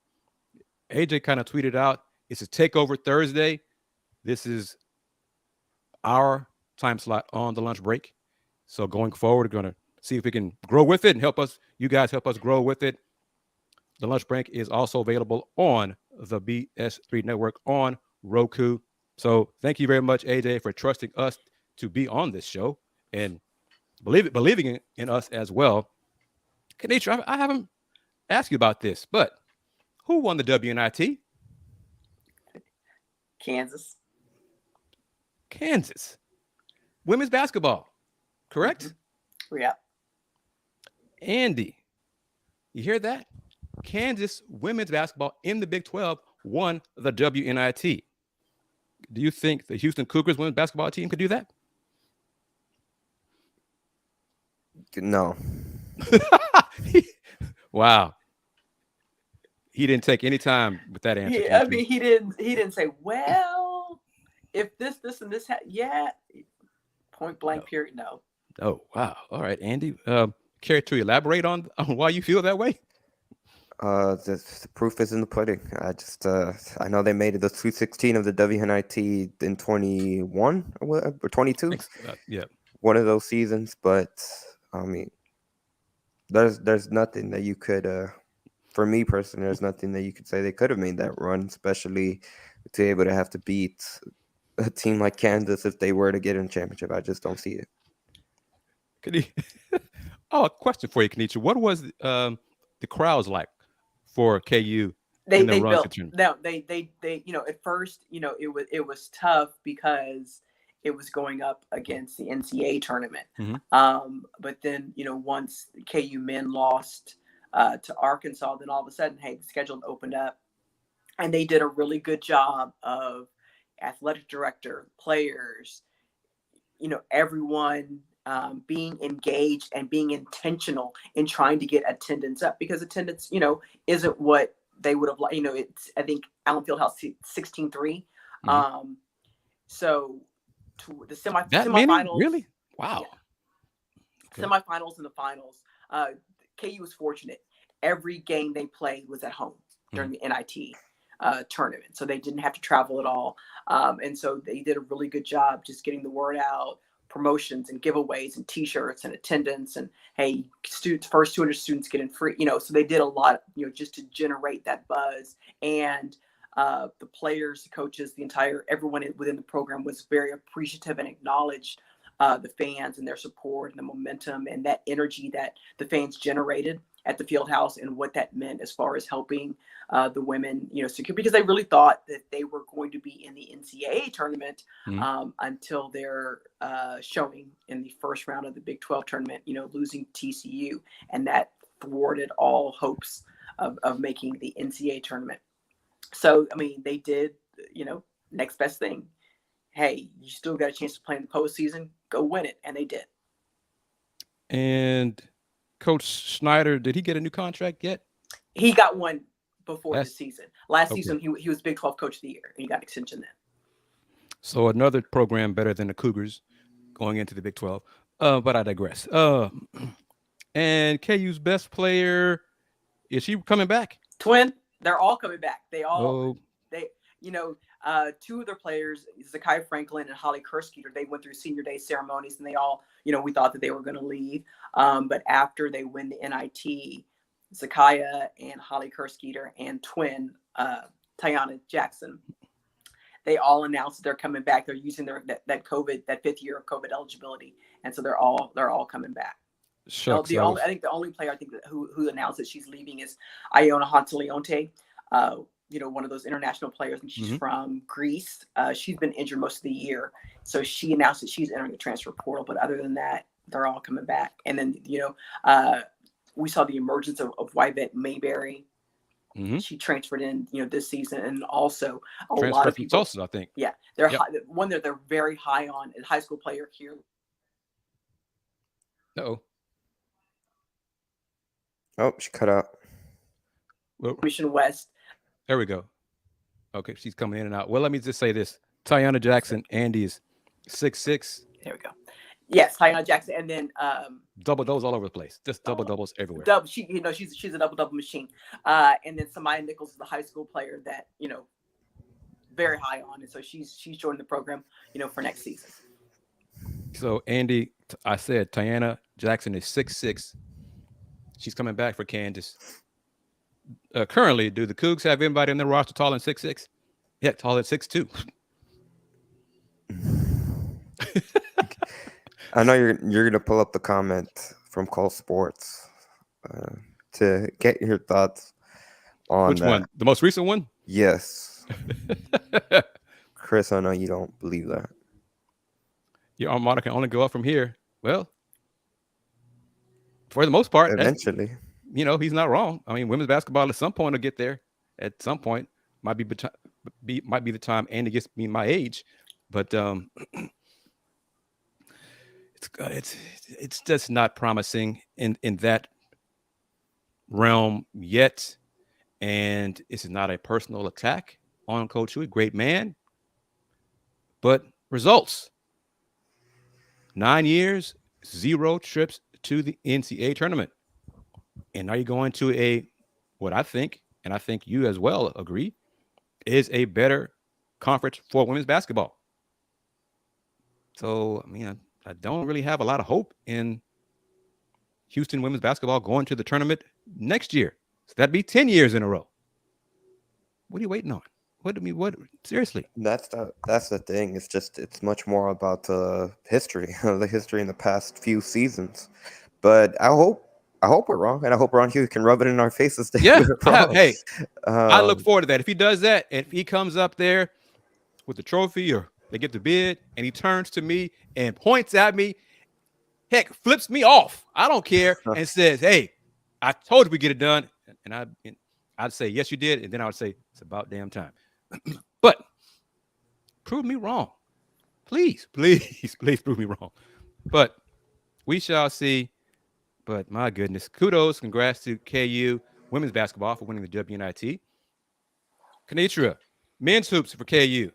AJ kind of tweeted out, it's a TAKEOVER Thursday. This is our time slot on the lunch break. So going forward, we're going to see if we can grow with it and you guys help us grow with it. The lunch break is also available on the BS3 network on Roku. So thank you very much, AJ, for trusting us to be on this show and believing in us as well. Kenitra, I haven't asked you about this, but who won the WNIT? Kansas. Kansas. Women's basketball, correct? Yeah. Andy, you hear that? Kansas women's basketball in the Big 12 won the WNIT. Do you think the Houston Cougars women's basketball team could do that? No. Wow. He didn't take any time with that answer. I mean, he didn't say, well, if this, and this, yeah. Point blank, period, no. Oh, wow. All right, Andy. Care to elaborate on why you feel that way? The proof is in the pudding. I know they made it the Sweet 16 of the WNIT in 21 or 22. Yeah. One of those seasons, but I mean, there's nothing that you could, for me personally, there's nothing that you could say they could have made that run, especially to be able to have to beat a team like Kansas if they were to get in a championship. I just don't see it. A question for you, Kenichi. What was the crowds like for KU? They built. No, they at first, it was tough because it was going up against the NCAA tournament. Mm-hmm. But then, once the KU men lost to Arkansas, then all of a sudden, hey, the schedule opened up, and they did a really good job of athletic director, players, everyone being engaged and being intentional in trying to get attendance up, because attendance, isn't what they would have liked. It's, I think Allen Fieldhouse 16-3. Mm-hmm. So to the semifinals. Really? Wow. Yeah. Okay. Semifinals and the finals. KU was fortunate. Every game they played was at home during the NIT tournament. So they didn't have to travel at all. And so they did a really good job just getting the word out, promotions and giveaways and t-shirts and attendance, and hey, first 200 students getting free, so they did a lot, just to generate that buzz. And the players, the coaches, everyone within the program was very appreciative and acknowledged the fans and their support and the momentum and that energy that the fans generated at the field house, and what that meant as far as helping the women, secure, because they really thought that they were going to be in the NCAA tournament until their showing in the first round of the Big 12 tournament, losing TCU, and that thwarted all hopes of making the NCAA tournament. So, I mean, they did, next best thing. Hey, you still got a chance to play in the postseason, go win it. And they did. And Coach Snyder, did he get a new contract yet? He got one before the season. Last season, he was Big 12 Coach of the Year, and he got an extension then. So another program better than the Cougars going into the Big 12. But I digress. And KU's best player, is she coming back? Twin, they're all coming back. Two of their players, Zakiya Franklin and Holly Kerskeeter, they went through senior day ceremonies, and they all, we thought that they were going to leave. But after they win the NIT, Zakiya and Holly Kerskeeter and twin Tiana Jackson, they all announced that they're coming back. They're using that fifth year of COVID eligibility, and so they're all coming back. Shucks, I think the only player who announced that she's leaving is Iona Hontaleonte. One of those international players, and she's from Greece. She's been injured most of the year, so she announced that she's entering the transfer portal. But other than that, they're all coming back. And then, we saw the emergence of Yvette Mayberry. She transferred in, this season, and also a lot of people. Tulsa, I think. Yeah, they're one that they're very high on. A high school player here. Oh, she cut out. Mission West. There we go. Okay, she's coming in and out. Well, let me just say this. Tiana Jackson, Andy is 6'6". There we go. Yes, Tiana Jackson, and then double doubles all over the place. Just double doubles everywhere. She's a double machine. And then Samaya Nichols is the high school player that, very high on, and so she's joining the program, for next season. So Andy, I said Tiana Jackson is 6'6". She's coming back for Kansas. Currently, do the Cougs have anybody in their roster taller than 6'6"? Yeah, taller than 6'2". I know you're gonna pull up the comment from Cole Sports to get your thoughts on which one? The most recent one? Yes. Kris, I know you don't believe that. Your armada can only go up from here. Well, for the most part, Eventually. he's not wrong. I mean, women's basketball at some point will get there. At some point, might be the time Andy gets me my age, but it's just not promising in that realm yet. And it's not a personal attack on Coach Huey, great man, but results. 9 years, 0 trips to the NCAA tournament. And now you're going to what I think, and I think you as well agree, is a better conference for women's basketball. So, I mean, I don't really have a lot of hope in Houston women's basketball going to the tournament next year. So that'd be 10 years in a row. What are you waiting on? What seriously? That's the thing. It's much more about the history in the past few seasons. But I hope we're wrong, and I hope Ron Hughes can rub it in our faces. Yeah, I look forward to that. If he does that, and if he comes up there with the trophy, or they get the bid, and he turns to me and points at me, heck, flips me off. I don't care, and says, "Hey, I told you we get it done," and I'd say, "Yes, you did," and then I would say, "It's about damn time." But prove me wrong. Please prove me wrong. But we shall see. But my goodness, kudos, congrats to KU women's basketball for winning the WNIT. Kenitra, men's hoops for KU.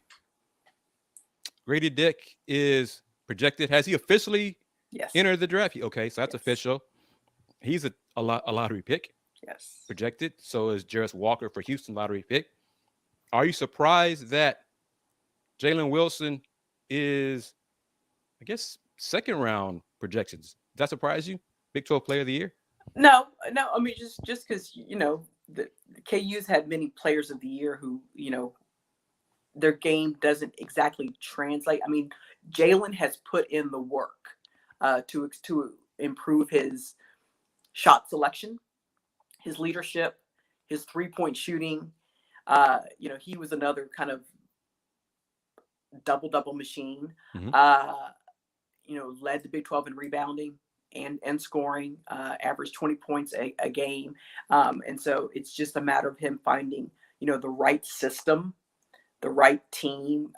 Grady Dick is projected. Has he officially entered the draft? Okay, so that's official. He's a lottery pick. Yes. Projected. So is Jarris Walker for Houston, lottery pick. Are you surprised that Jalen Wilson is, I guess, second round projections? Does that surprise you? Big 12 Player of the Year? No. I mean, just because the KU's had many Players of the Year who their game doesn't exactly translate. I mean, Jalen has put in the work to improve his shot selection, his leadership, his 3-point shooting. He was another kind of double machine. Mm-hmm. Led the Big 12 in rebounding and scoring, averaged 20 points a game. And so it's just a matter of him finding, the right system, the right team,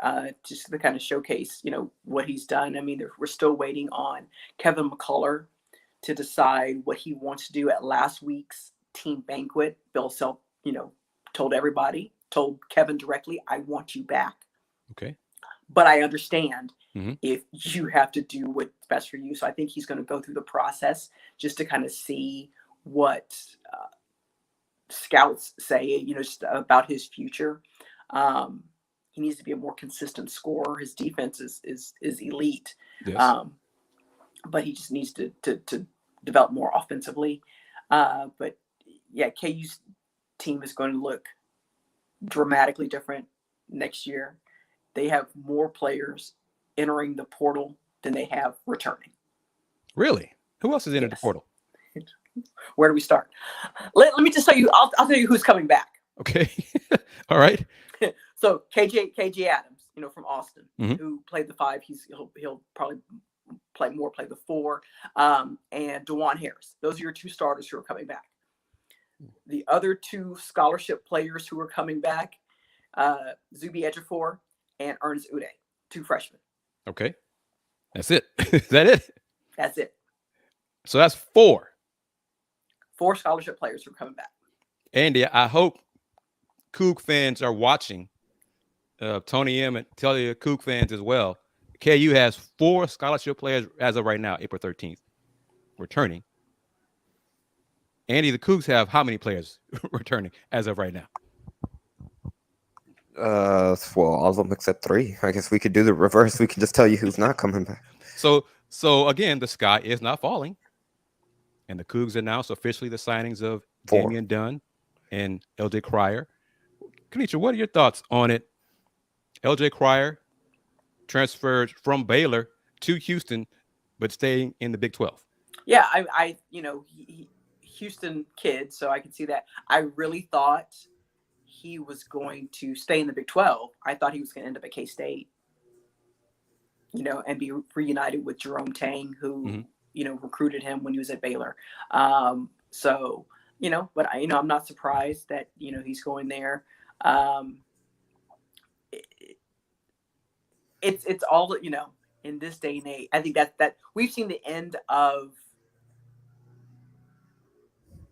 just to kind of showcase, what he's done. I mean, we're still waiting on Kevin McCullough to decide what he wants to do at last week's team banquet. Bill Self, told Kevin directly, I want you back. Okay. But I understand if you have to do what's best for you. So I think he's going to go through the process just to kind of see what scouts say, just about his future. He needs to be a more consistent scorer. His defense is elite. Yes. But he just needs to develop more offensively. But yeah, KU's team is going to look dramatically different next year. They have more players entering the portal than they have returning. Really? Who else is in the portal? Where do we start? Let me just tell you. I'll tell you who's coming back. Okay. All right. So KJ Adams, from Austin, who played the 5. He'll probably play the 4. And DeJuan Harris. Those are your 2 starters who are coming back. The other 2 scholarship players who are coming back, Zuby Ejiofor and Ernest Uday, 2 freshmen. Okay. That's it. Is that it? That's it. So that's 4. 4 scholarship players who are coming back. Andy, I hope Coug fans are watching. Tony M and tell you Coug fans as well. KU has 4 scholarship players as of right now, April 13th, returning. Andy, the Cougs have how many players returning as of right now? Well, all of them except 3. I guess we could do the reverse. We can just tell you who's not coming back. So again, the sky is not falling. And the Cougs announced officially the signings of 4. Damian Dunn and LJ Cryer. Kenitra, what are your thoughts on it? LJ Cryer transferred from Baylor to Houston, but staying in the Big 12. Yeah, Houston kid, so I can see that. I really thought he was going to stay in the Big 12. I thought he was going to end up at K-State, and be reunited with Jerome Tang, who, recruited him when he was at Baylor. So, but I'm not surprised that, he's going there. It's all, in this day and age. I think that we've seen the end of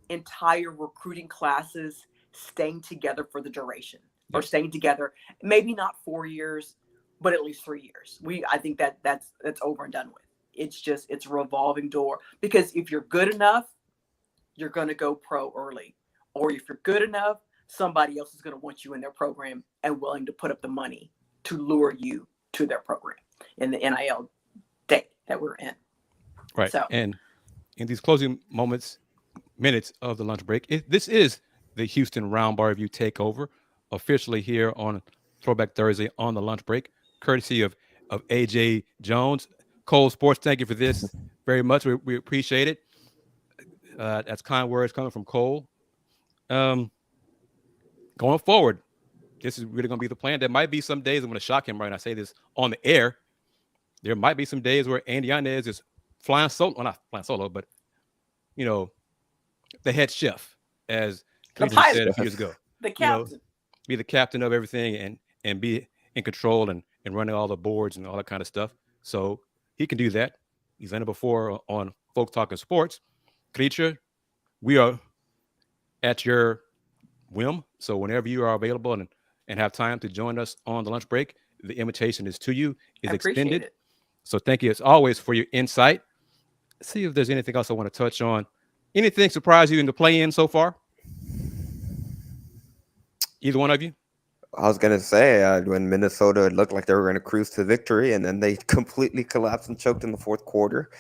entire recruiting classes staying together for the duration, or staying together, maybe not 4 years, but at least 3 years. I think that's over and done with. It's a revolving door, because if you're good enough, you're going to go pro early, or if you're good enough, somebody else is going to want you in their program and willing to put up the money to lure you to their program in the NIL day that we're in. Right. So, and in these closing minutes of the lunch break, this is the Houston Roundball Review Takeover, officially here on Throwback Thursday on the lunch break, courtesy of AJ Jones. Cole Sports, thank you for this very much. We appreciate it. That's kind words coming from Cole. Going forward, this is really going to be the plan. There might be some days I'm going to shock him right now. I say this on the air. There might be some days where Andy Yanez is flying solo. Well, not flying solo, but, the head chef, as Cleveland said a few years ago. The captain. Be the captain of everything and be in control and running all the boards and all that kind of stuff. So he can do that. He's done it before on Folk Talking Sports. Creature, we are at your whim. So whenever you are available and have time to join us on the lunch break, the invitation is to you, is extended. It. So thank you as always for your insight. Let's see if there's anything else I want to touch on. Anything surprise you in the play-in so far? Either one of you? I was going to say, when Minnesota, it looked like they were going to cruise to victory, and then they completely collapsed and choked in the fourth quarter.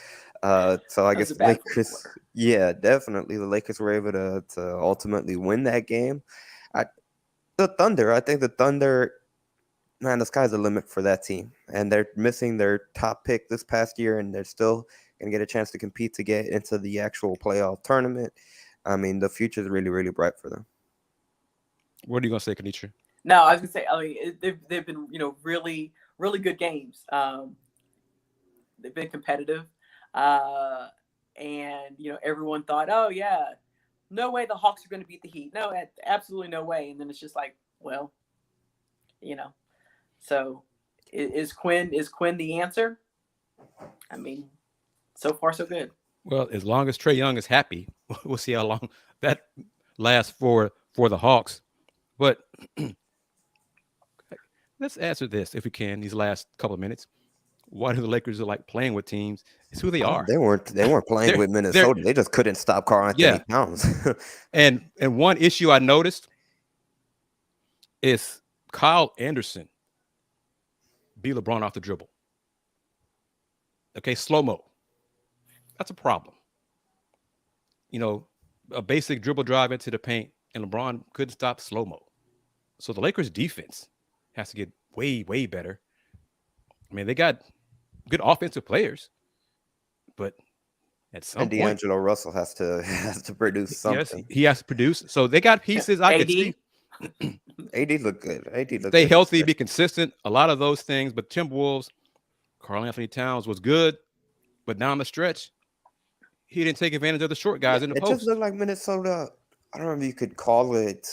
So I guess Lakers, definitely the Lakers were able to ultimately win that game. The Thunder, I think the Thunder, man, the sky's the limit for that team. And they're missing their top pick this past year, and they're still going to get a chance to compete to get into the actual playoff tournament. I mean, the future is really, really bright for them. What are you going to say, Kanichi? No, I was going to say, they've been, really, really good games. They've been competitive. And, everyone thought, oh, yeah, no way the Hawks are going to beat the Heat. No, absolutely no way. And then it's just like, well, so is Quinn the answer? I mean, so far so good. Well, as long as Trae Young is happy, we'll see how long that lasts for the Hawks. But let's answer this if we can, these last couple of minutes. Why do the Lakers are like playing with teams? It's who they are. They weren't playing with Minnesota. They just couldn't stop Karl Anthony Towns. and one issue I noticed is Kyle Anderson beat LeBron off the dribble. Okay, slow-mo. That's a problem. A basic dribble drive into the paint, and LeBron couldn't stop slow-mo. So the Lakers' defense has to get way, way better. I mean, they got good offensive players, but at some point, D'Angelo Russell has to produce something. Yes, he has to produce. So they got pieces. I could see. AD look good. Stay healthy, be consistent. A lot of those things. But Timberwolves, Karl Anthony Towns was good, but down the stretch, he didn't take advantage of the short guys in the post. It just looked like Minnesota. I don't know if you could call it.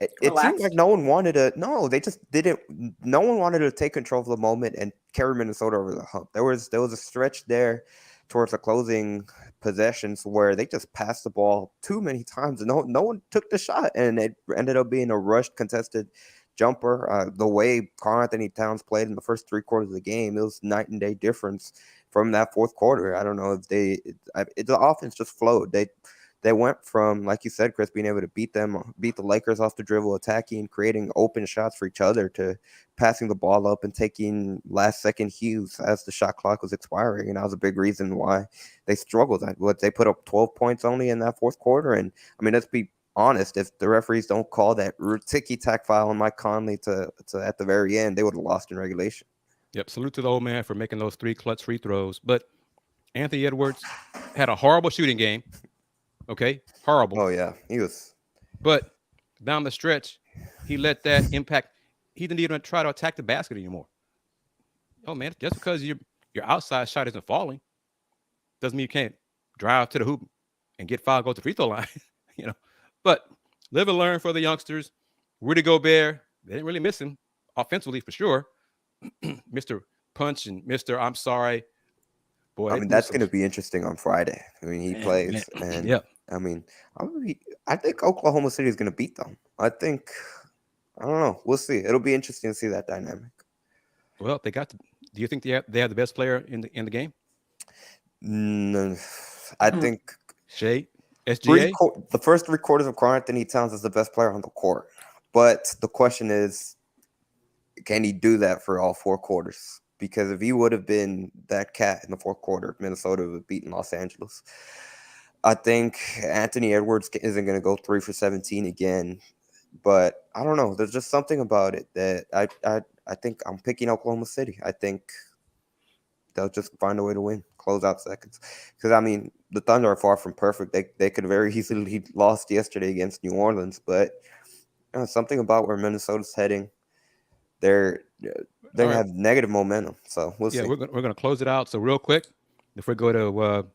It seemed like no one wanted to. No, they just didn't. No one wanted to take control of the moment and carry Minnesota over the hump. There was a stretch there towards the closing possessions where they just passed the ball too many times and no one took the shot, and it ended up being a rushed contested jumper. The way Karl Anthony Towns played in the first 3 quarters of the game, it was night and day difference from that fourth quarter. I don't know if the offense just flowed. They went from, like you said, Chris, being able to beat the Lakers off the dribble, attacking, creating open shots for each other, to passing the ball up and taking last-second hues as the shot clock was expiring. And that was a big reason why they struggled. They put up 12 points only in that fourth quarter. And, I mean, let's be honest, if the referees don't call that ticky-tack foul on Mike Conley to at the very end, they would have lost in regulation. Yep, salute to the old man for making those 3 clutch free throws. But Anthony Edwards had a horrible shooting game. Okay, horrible. Oh, yeah, he was. But down the stretch, he let that impact. He didn't even try to attack the basket anymore. Oh man, just because your outside shot isn't falling doesn't mean you can't drive to the hoop and get fouled, go to the free throw line. But live and learn for the youngsters. Rudy Gobert, they didn't really miss him offensively for sure. Mr. Punch and Mr. I'm sorry. Boy, I mean, that's going to be interesting on Friday. I mean, he plays, and I mean, I think Oklahoma City is going to beat them. I don't know. We'll see. It'll be interesting to see that dynamic. Well, do you think they have the best player in the game? No, I think Shea, SGA. The first 3 quarters of Karl Anthony Towns is the best player on the court, but the question is, can he do that for all 4 quarters? Because if he would have been that cat in the 4th quarter, Minnesota would have beaten Los Angeles. I think Anthony Edwards isn't going to go 3 for 17 again, but I don't know. There's just something about it that I think I'm picking Oklahoma City. I think they'll just find a way to win, close out seconds. Because, I mean, the Thunder are far from perfect. They could very easily lost yesterday against New Orleans, but something about where Minnesota's heading, they're going to have negative momentum. So we'll see. We're going to close it out. So real quick, if we go to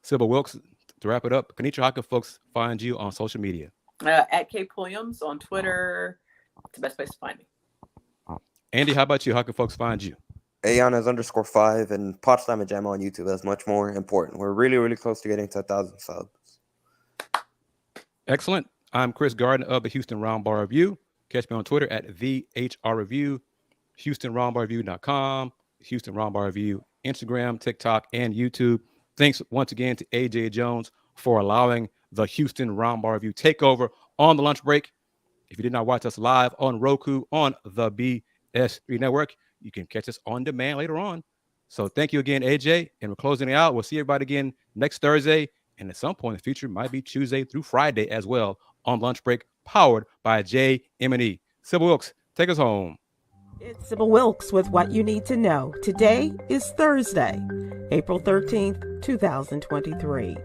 Sybil Wilkes to wrap it up, Kenitra, how can folks find you on social media? At K Williams on Twitter. It's the best place to find me. Andy, how about you? How can folks find you? Ayanez _5 and Potsdam and Jam on YouTube. That's much more important. We're really, really close to getting to 1,000 subs. Excellent. I'm Kris Gardner of the Houston Roundball Review. Catch me on Twitter at @TheHRReview, HoustonRoundballReview.com, Houston Roundball Review, Instagram, TikTok, and YouTube. Thanks once again to AJ Jones for allowing the Houston Roundball Review takeover on the lunch break. If you did not watch us live on Roku on the BS3 Network, you can catch us on demand later on. So thank you again, AJ. And we're closing it out. We'll see everybody again next Thursday. And at some point in the future, might be Tuesday through Friday as well on Lunch Break, powered by JM&E. Sybil Wilkes, take us home. It's Sybil Wilkes with what you need to know. Today is Thursday, April 13th, 2023.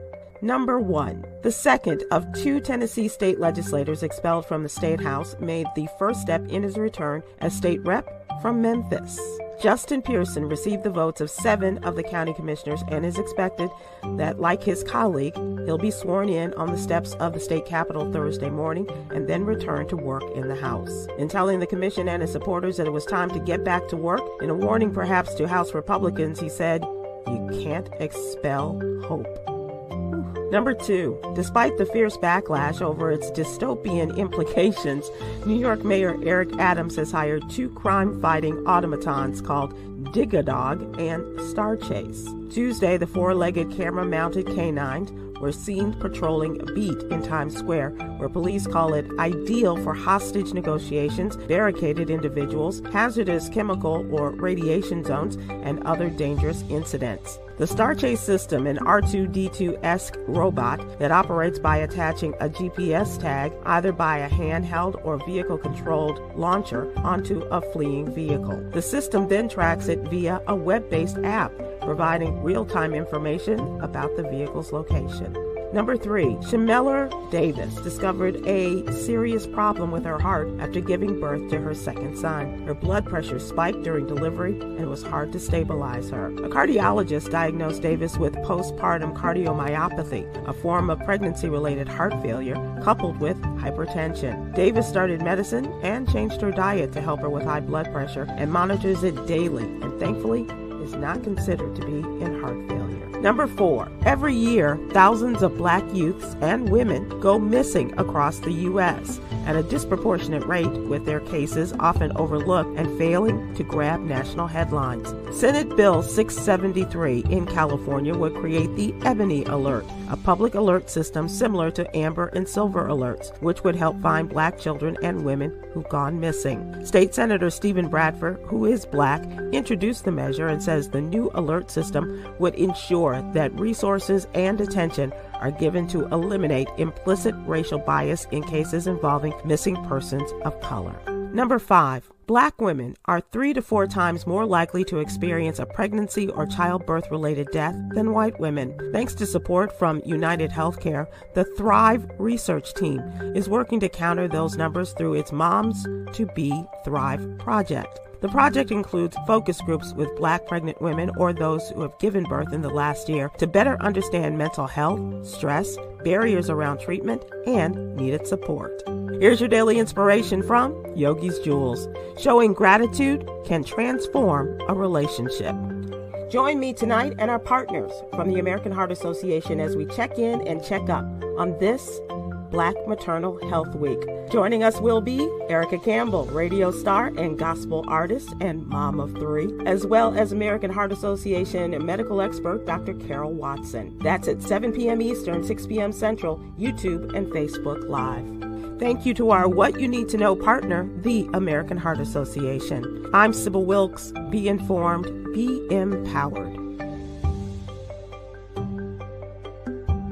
Number 1, the second of 2 Tennessee state legislators expelled from the state house made the first step in his return as state rep from Memphis. Justin Pearson received the votes of 7 of the county commissioners and is expected that, like his colleague, he'll be sworn in on the steps of the state capitol Thursday morning and then return to work in the House. In telling the commission and his supporters that it was time to get back to work, in a warning perhaps to House Republicans, he said, "You can't expel hope." Number 2, despite the fierce backlash over its dystopian implications, New York Mayor Eric Adams has hired 2 crime-fighting automatons called Dig-a-Dog and Star Chase. Tuesday, the 4-legged camera-mounted canines were seen patrolling a beat in Times Square, where police call it ideal for hostage negotiations, barricaded individuals, hazardous chemical or radiation zones, and other dangerous incidents. The Star Chase system, an R2-D2-esque robot that operates by attaching a GPS tag either by a handheld or vehicle-controlled launcher onto a fleeing vehicle. The system then tracks it via a web-based app, providing real-time information about the vehicle's location. Number 3, Shameller Davis discovered a serious problem with her heart after giving birth to her second son. Her blood pressure spiked during delivery and it was hard to stabilize her. A cardiologist diagnosed Davis with postpartum cardiomyopathy, a form of pregnancy-related heart failure coupled with hypertension. Davis started medicine and changed her diet to help her with high blood pressure and monitors it daily, and thankfully is not considered to be in heart failure. Number 4, every year, thousands of black youths and women go missing across the U.S. at a disproportionate rate, with their cases often overlooked and failing to grab national headlines. Senate Bill 673 in California would create the Ebony Alert, a public alert system similar to Amber and Silver Alerts, which would help find black children and women who've gone missing. State Senator Stephen Bradford, who is black, introduced the measure and says the new alert system would ensure that resources and attention are given to eliminate implicit racial bias in cases involving missing persons of color. Number 5. Black women are 3 to 4 times more likely to experience a pregnancy or childbirth-related death than white women. Thanks to support from United Healthcare, the Thrive research team is working to counter those numbers through its Moms to Be Thrive project. The project includes focus groups with Black pregnant women or those who have given birth in the last year to better understand mental health, stress, barriers around treatment, and needed support. Here's your daily inspiration from Yogi's Jewels. Showing gratitude can transform a relationship. Join me tonight and our partners from the American Heart Association as we check in and check up on this Black Maternal Health Week. Joining us will be Erica Campbell, radio star and gospel artist and mom of 3, as well as American Heart Association medical expert Dr. Carol Watson. That's at 7 p.m. Eastern, 6 p.m. Central, YouTube and Facebook Live. Thank you to our What You Need to Know partner, the American Heart Association. I'm Sybil Wilkes. Be informed, be empowered.